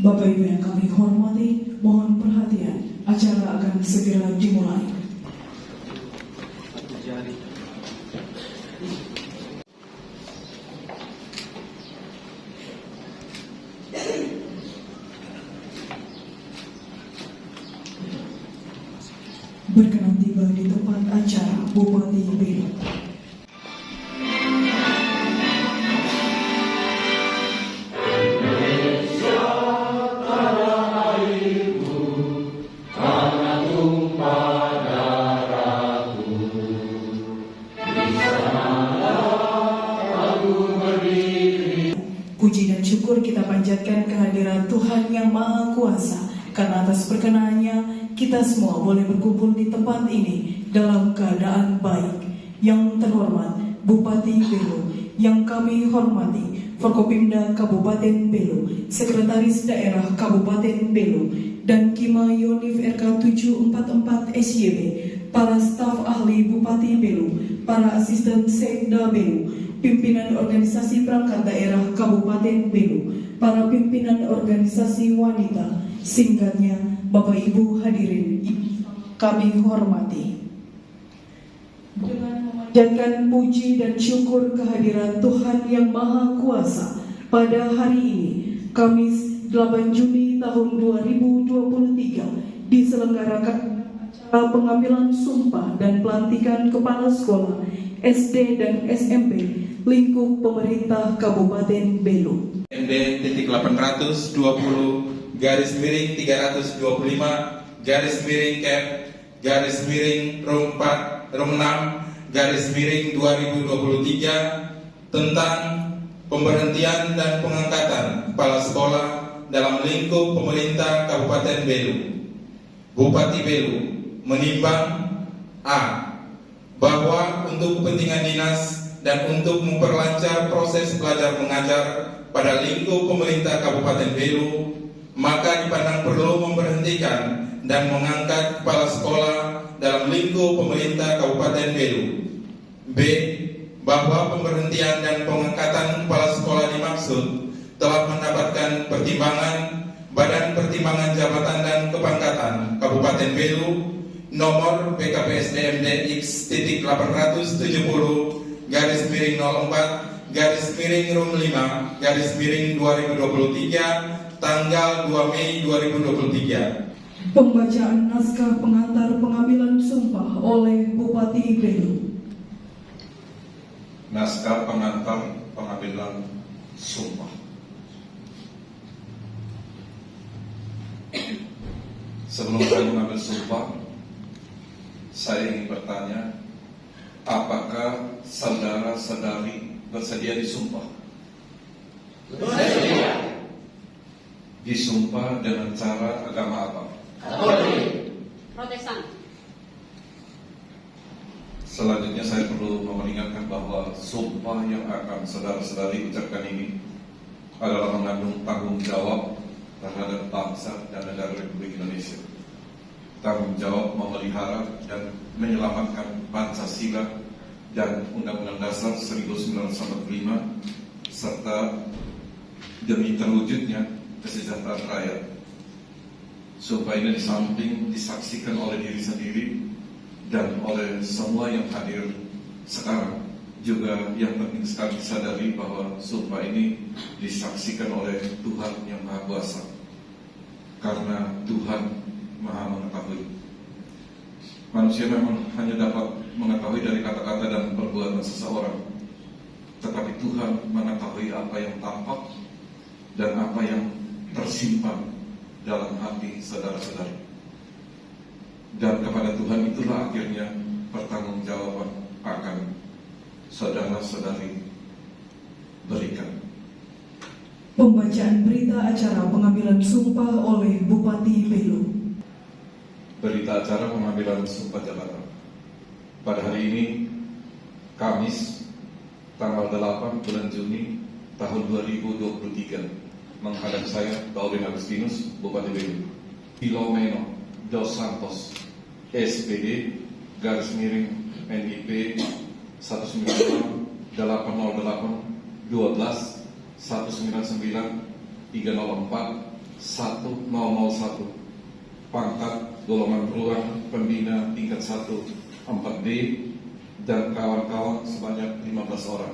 Bapak Ibu yang kami hormati, mohon perhatian, acara akan segera dimulai. Berkenan tiba di tempat acara Bupati Belu. Puji dan syukur kita panjatkan kehadiran Tuhan yang Maha Kuasa, karena atas perkenannya kita semua boleh berkumpul di tempat ini dalam keadaan baik. Yang terhormat Bupati Belu, yang kami hormati Forkopimda Kabupaten Belu, Sekretaris Daerah Kabupaten Belu, dan Kima Yonif RK 744 SYB, para staf ahli Bupati Belu, para asisten Sekda Belu, pimpinan organisasi perangkat daerah Kabupaten Belu, para pimpinan organisasi wanita, singkatnya Bapak Ibu hadirin kami hormati. Dengan memanjatkan puji dan syukur kehadiran Tuhan yang Maha Kuasa, pada hari ini, Kamis 8 Juni tahun 2023, diselenggarakan acara pengambilan sumpah dan pelantikan kepala sekolah SD dan SMP lingkup pemerintah Kabupaten Belu. MD-8-20-9-4-6-2023 tentang pemberhentian dan pengangkatan kepala sekolah dalam lingkup pemerintah Kabupaten Belu. Bupati Belu menimbang A. Bahwa untuk kepentingan dinas dan untuk memperlancar proses belajar mengajar pada lingkup pemerintah Kabupaten Belu, maka dipandang perlu memberhentikan dan mengangkat kepala sekolah dalam lingkup pemerintah Kabupaten Belu. B. Bahwa pemberhentian dan pengangkatan kepala sekolah dimaksud telah mendapatkan pertimbangan Badan Pertimbangan Jabatan dan Kepangkatan Kabupaten Belu nomor PKPSDMD X-870-04-Rum5-2023 tanggal 2 Mei 2023. Pembacaan naskah pengantar pengambilan sumpah oleh Bupati Belu. Naskah pengantar pengambilan sumpah. Sebelum saya mengambil sumpah, saya ingin bertanya, apakah saudara-saudari bersedia disumpah? Bersedia. Disumpah dengan cara agama apa? Katolik. Protestan. Selanjutnya saya perlu mengingatkan bahwa sumpah yang akan saudara-saudari ucapkan ini adalah mengandung tanggung jawab terhadap bangsa dan negara Republik Indonesia. Tanggung jawab memelihara dan menyelamatkan Pancasila dan Undang-Undang Dasar 1945 serta demi terwujudnya kesejahteraan rakyat. Sumpah ini di samping disaksikan oleh diri sendiri dan oleh semua yang hadir sekarang, juga yang penting sekali disadari bahwa sumpah ini disaksikan oleh Tuhan yang Maha Kuasa, karena Tuhan Maha mengetahui. Manusia memang hanya dapat mengetahui dari kata-kata dan perbuatan seseorang, tetapi Tuhan mengetahui apa yang tampak dan apa yang tersimpan dalam hati saudara-saudari. Dan kepada Tuhan itulah akhirnya pertanggungjawaban akan saudara-saudari berikan. Pembacaan berita acara pengambilan sumpah oleh Bupati Belu. Berita acara pengambilan sumpah jabatan. Pada hari ini, Kamis, tanggal 8 bulan Juni tahun 2023, menghadap saya, Paulin Agustinus, Bupati Belu. Filomeno Dos Santos, SPD, garis miring NIP 196 808 12 199 304 1001 pangkat golongan ruang pembina tingkat 1 4D dan kawan-kawan sebanyak 15 orang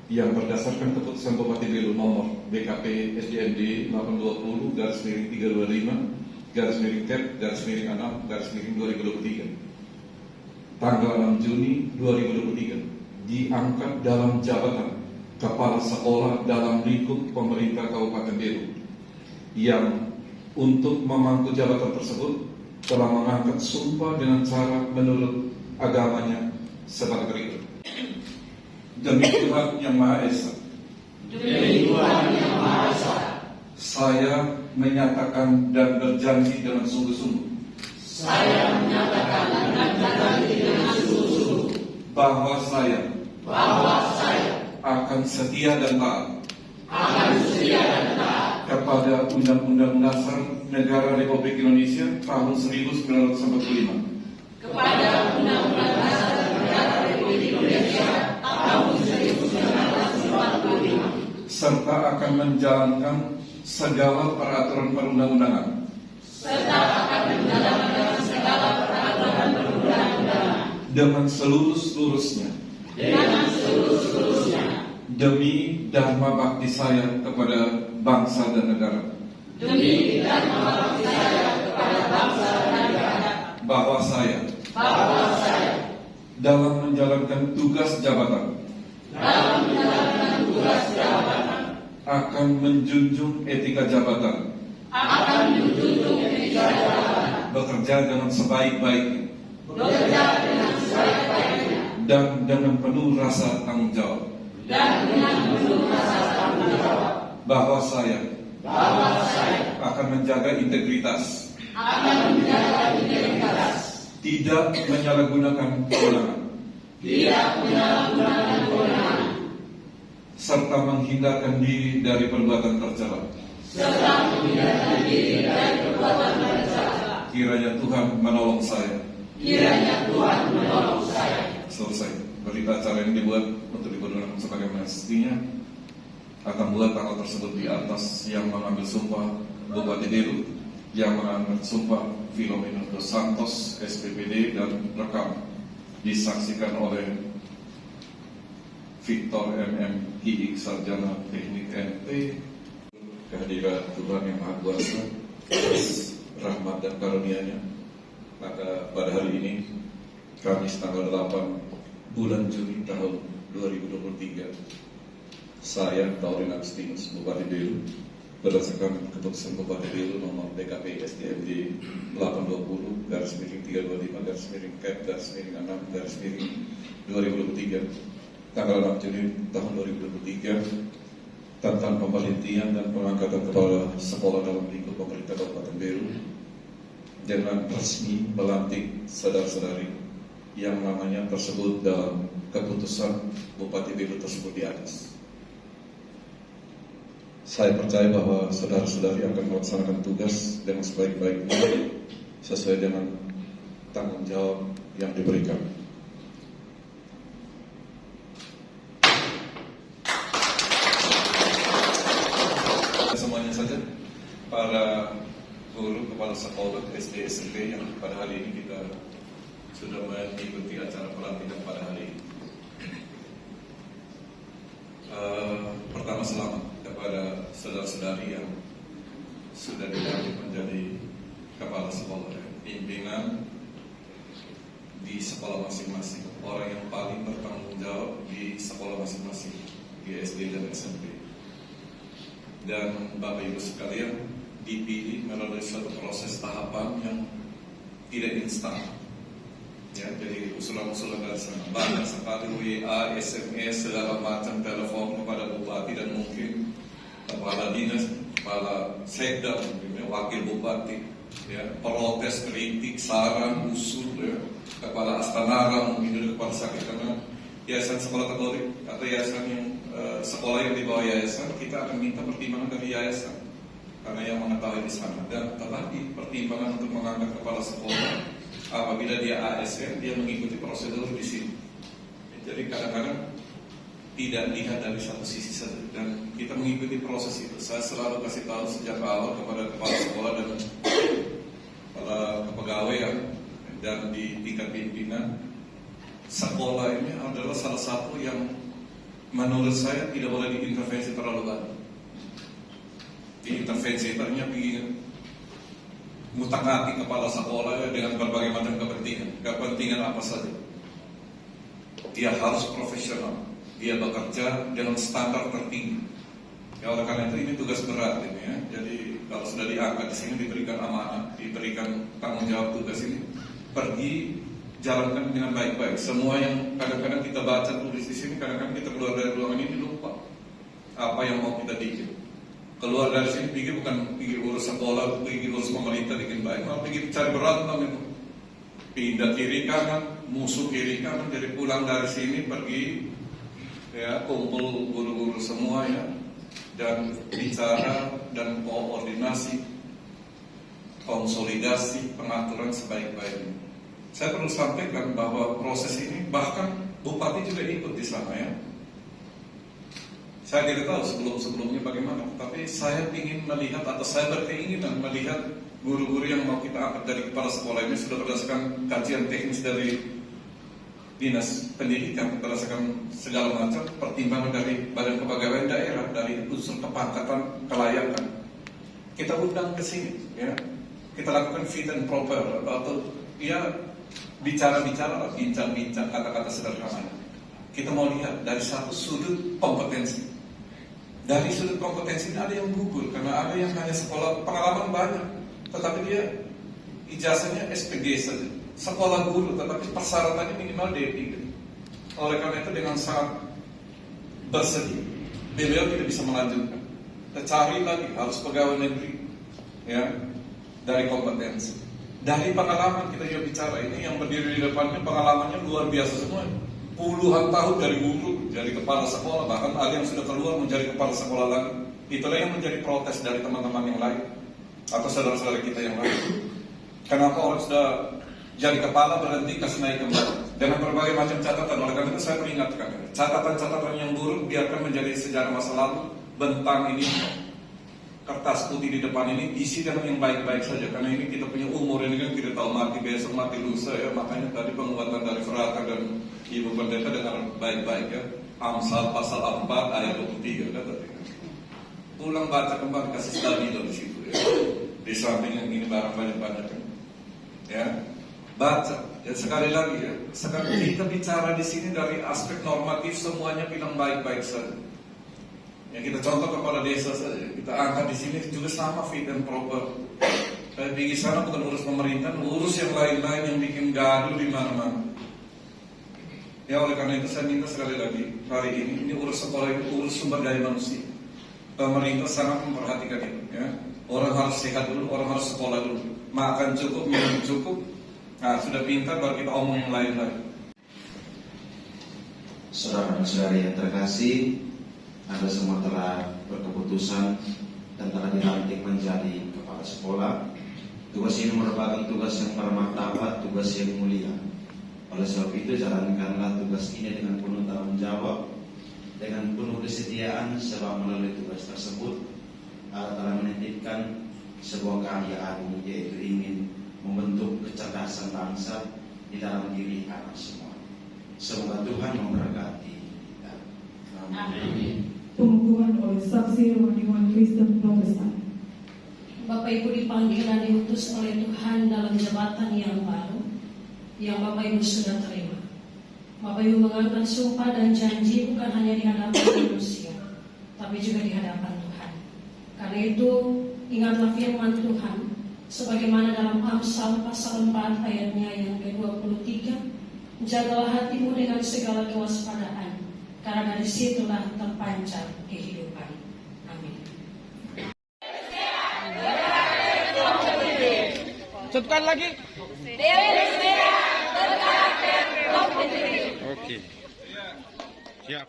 yang berdasarkan keputusan Bupati Belu nomor BKP SDMD 820/325/Kep/6/2023 tanggal 6 Juni 2023 diangkat dalam jabatan Kepala Sekolah dalam lingkup pemerintah Kabupaten Belu yang untuk memangku jabatan tersebut telah mengangkat sumpah dengan cara menurut agamanya sebagai berikut. Demi Tuhan Yang Maha Esa. Demi Tuhan Yang Maha Esa. Saya menyatakan dan berjanji dengan sungguh-sungguh. Saya menyatakan dan berjanji dengan sungguh-sungguh. Bahwa saya akan setia dan taat. Kepada Undang-Undang Dasar Negara Republik Indonesia tahun 1945. Kepada Undang-Undang Dasar Negara Republik Indonesia tahun 1945. Serta akan menjalankan segala peraturan perundang-undangan. Dengan seluruh-seluruhnya. Demi dharma bakti saya kepada bangsa dan negara. Bahwa saya dalam menjalankan tugas jabatan akan menjunjung etika jabatan. Bekerja dengan sebaik-baiknya. Dan dengan penuh rasa tanggung jawab. Bahwa saya akan menjaga integritas. Tidak menyalahgunakan kewenangan. Serta menghindarkan diri dari perbuatan tercela. Kiranya Tuhan menolong saya. Selesai. Berita acara yang dibuat untuk dipergunakan sebagai mestinya akan buat tanggal tersebut di atas yang mengambil sumpah Bupati Belu, yang mengambil sumpah Filomeno dos Santos SPPD dan rekam disaksikan oleh Victor MM HIIK Sarjana Teknik NT. Kehadiran Tuhan Yang Maha Kuasa, rahmat dan karunia-Nya, maka pada hari ini Kamis tanggal 8 bulan Juni tahun 2023, saya Taurin Agustinus Bupati Belu berdasarkan keputusan Bupati Belu nomor BKP SDMD 820/325/Kep/6/2023 tanggal 6 Juni tahun 2023 tentang pemberhentian dan pengangkatan kepala sekolah dalam lingkup pemerintah Kabupaten Belu dengan resmi melantik saudara-saudari yang namanya tersebut dalam keputusan Bupati Belu tersebut di atas. Saya percaya bahwa saudara-saudari akan melaksanakan tugas dengan sebaik-baiknya sesuai dengan tanggung jawab yang diberikan. Semuanya saja para guru kepala sekolah SD SMP yang pada hari ini kita sudah mengikuti acara pelantikan pada hari ini. Pertama, selamat kepada saudara-saudari yang sudah dilantik menjadi kepala sekolah, pimpinan di sekolah masing-masing, orang yang paling bertanggung jawab di sekolah masing-masing, di SD dan SMP. Dan Bapak Ibu sekalian dipilih melalui suatu proses tahapan yang tidak instan. Ya, jadi usulan-usulan dari sana banyak sekali, WA, SMS, segala macam, telepon kepada bupati dan mungkin kepala dinas, kepala sekda, mungkin, wakil bupati, ya, protes, kritik, saran, usul, ya, kepala astanara, mungkin juga kepala sakit, karena yayasan sekolah Katolik atau yayasan yang sekolah yang di bawah yayasan, kita akan minta pertimbangan dari yayasan karena yang mengetahui di sana, dan tetapi pertimbangan untuk mengangkat kepala sekolah apabila dia ASN, dia mengikuti prosedur di sini. Jadi kadang-kadang tidak lihat dari satu sisi saja, dan kita mengikuti proses itu. Saya selalu kasih tahu sejak awal kepada kepala sekolah dan kepala kepegawaian dan di tingkat pimpinan, sekolah ini adalah salah satu yang menurut saya tidak boleh diintervensi terlalu banyak. Diintervensi artinya ngutak-ngatik kepala sekolah dengan berbagai macam kepentingan apa saja. Dia harus profesional, dia bekerja dengan standar tertinggi. Ya, oleh karena itu ini tugas berat ini ya. Jadi kalau sudah diangkat di sini, diberikan amanah, diberikan tanggung jawab tugas ini, pergi jalankan dengan baik-baik. Semua yang kadang-kadang kita baca tulis di sini, kadang-kadang kita keluar dari ruangan ini lupa apa yang mau kita bikin. Keluar dari sini pikir bukan pikir urus sekolah, pikir urus pemerintah bikin baik, malah pikir cari berantem itu. Pindah kiri kanan, musuh kiri kanan. Jadi pulang dari sini pergi ya, kumpul guru-guru semua ya, dan bicara dan koordinasi, konsolidasi, pengaturan sebaik-baiknya. Saya perlu sampaikan bahwa proses ini bahkan Bupati juga ikut di sana ya. Saya tidak tahu sebelum-sebelumnya bagaimana, tapi saya ingin melihat atau saya berkeinginan melihat guru-guru yang mau kita angkat dari kepala sekolah ini sudah berdasarkan kajian teknis dari Dinas Pendidikan, berdasarkan segala macam pertimbangan dari Badan Kepegawaian Daerah, dari unsur kepangkatan, kelayakan. Kita undang ke sini ya. Kita lakukan fit and proper atau ya bicara-bicara, bincang-bincang, kata-kata sederhana. Kita mau lihat dari satu sudut kompetensi. Dari sudut kompetensi ini ada yang gugur, karena ada yang hanya sekolah pengalaman banyak, tetapi dia ijazahnya SPG saja. Sekolah guru, tetapi persyaratannya minimal D3. Oleh karena itu dengan sangat bersedih, beliau tidak bisa melanjutkan. Kita cari lagi, harus pegawai negeri, ya, dari kompetensi. Dari pengalaman kita juga bicara, ini yang berdiri di depannya pengalamannya luar biasa semua. Puluhan tahun dari guru, dari kepala sekolah, bahkan ada yang sudah keluar menjadi kepala sekolah lagi. Itulah yang menjadi protes dari teman-teman yang lain atau saudara-saudara kita yang lain. Kenapa orang sudah jadi kepala berhenti kasih naik kembali dengan berbagai macam catatan. Oleh karena itu saya peringatkan, catatan-catatan yang buruk biarkan menjadi sejarah masa lalu. Bentang ini, kertas putih di depan ini isi dengan yang baik-baik saja, karena ini kita punya umur ini kan tidak tahu mati besok mati lusa ya. Makanya tadi penguatan dari Frata dan Ibu Pendeta dengan baik-baik ya. Amsal pasal 4 ayat 23 kan tadi. Pulang baca kembali, kasih study dari situ ya. Di samping yang ini barang banyak-banyak kan. Ya. Baca. Ya, sekali lagi ya. Sekarang kita bicara di sini dari aspek normatif, semuanya bilang baik-baik saja. Ya, kita contoh kepala desa saja. Kita angkat di sini juga sama fit and proper. Di sana bukan urus pemerintah, urus yang lain-lain yang bikin gaduh di mana-mana. Ya, oleh karena itu saya minta sekali lagi hari ini urus sekolah ini urus sumber daya manusia. Pemerintah sangat memperhatikan itu. Ya. Orang harus sehat dulu, orang harus sekolah dulu. Makan cukup, minum cukup. Nah, sudah pintar baru kita omong yang lain-lain. Saudara dan saudari yang terkasih, Anda semua telah berkeputusan dan telah dilantik menjadi kepala sekolah. Tugas ini merupakan tugas yang bermartabat, tugas yang mulia. Oleh sebab itu, jalankanlah tugas ini dengan penuh tanggung jawab, dengan penuh kesetiaan, sebab melalui tugas tersebut Allah telah menitipkan sebuah karya agung, yaitu ingin membentuk kecerdasan bangsa di dalam diri anak semua. Semoga Tuhan memberkati kita. Amin. Pengukuhan oleh Saksi Rohaniwan Kristen Protestan. Bapak Ibu dipanggil dan diutus oleh Tuhan dalam jabatan yang baru yang Bapak Ibu sudah terima. Bapak Ibu mengambil sumpah dan janji bukan hanya di hadapan manusia, tapi juga di hadapan Tuhan. Karena itu, ingatlah firman Tuhan sebagaimana dalam Amsal pasal 4 ayatnya yang ke-23, jagalah hatimu dengan segala kewaspadaan, karena dari situlah terpancar kehidupan. Amin. Sebutkan lagi. Dewi Rizmira berkarakter kompetitif. Oke. Siap.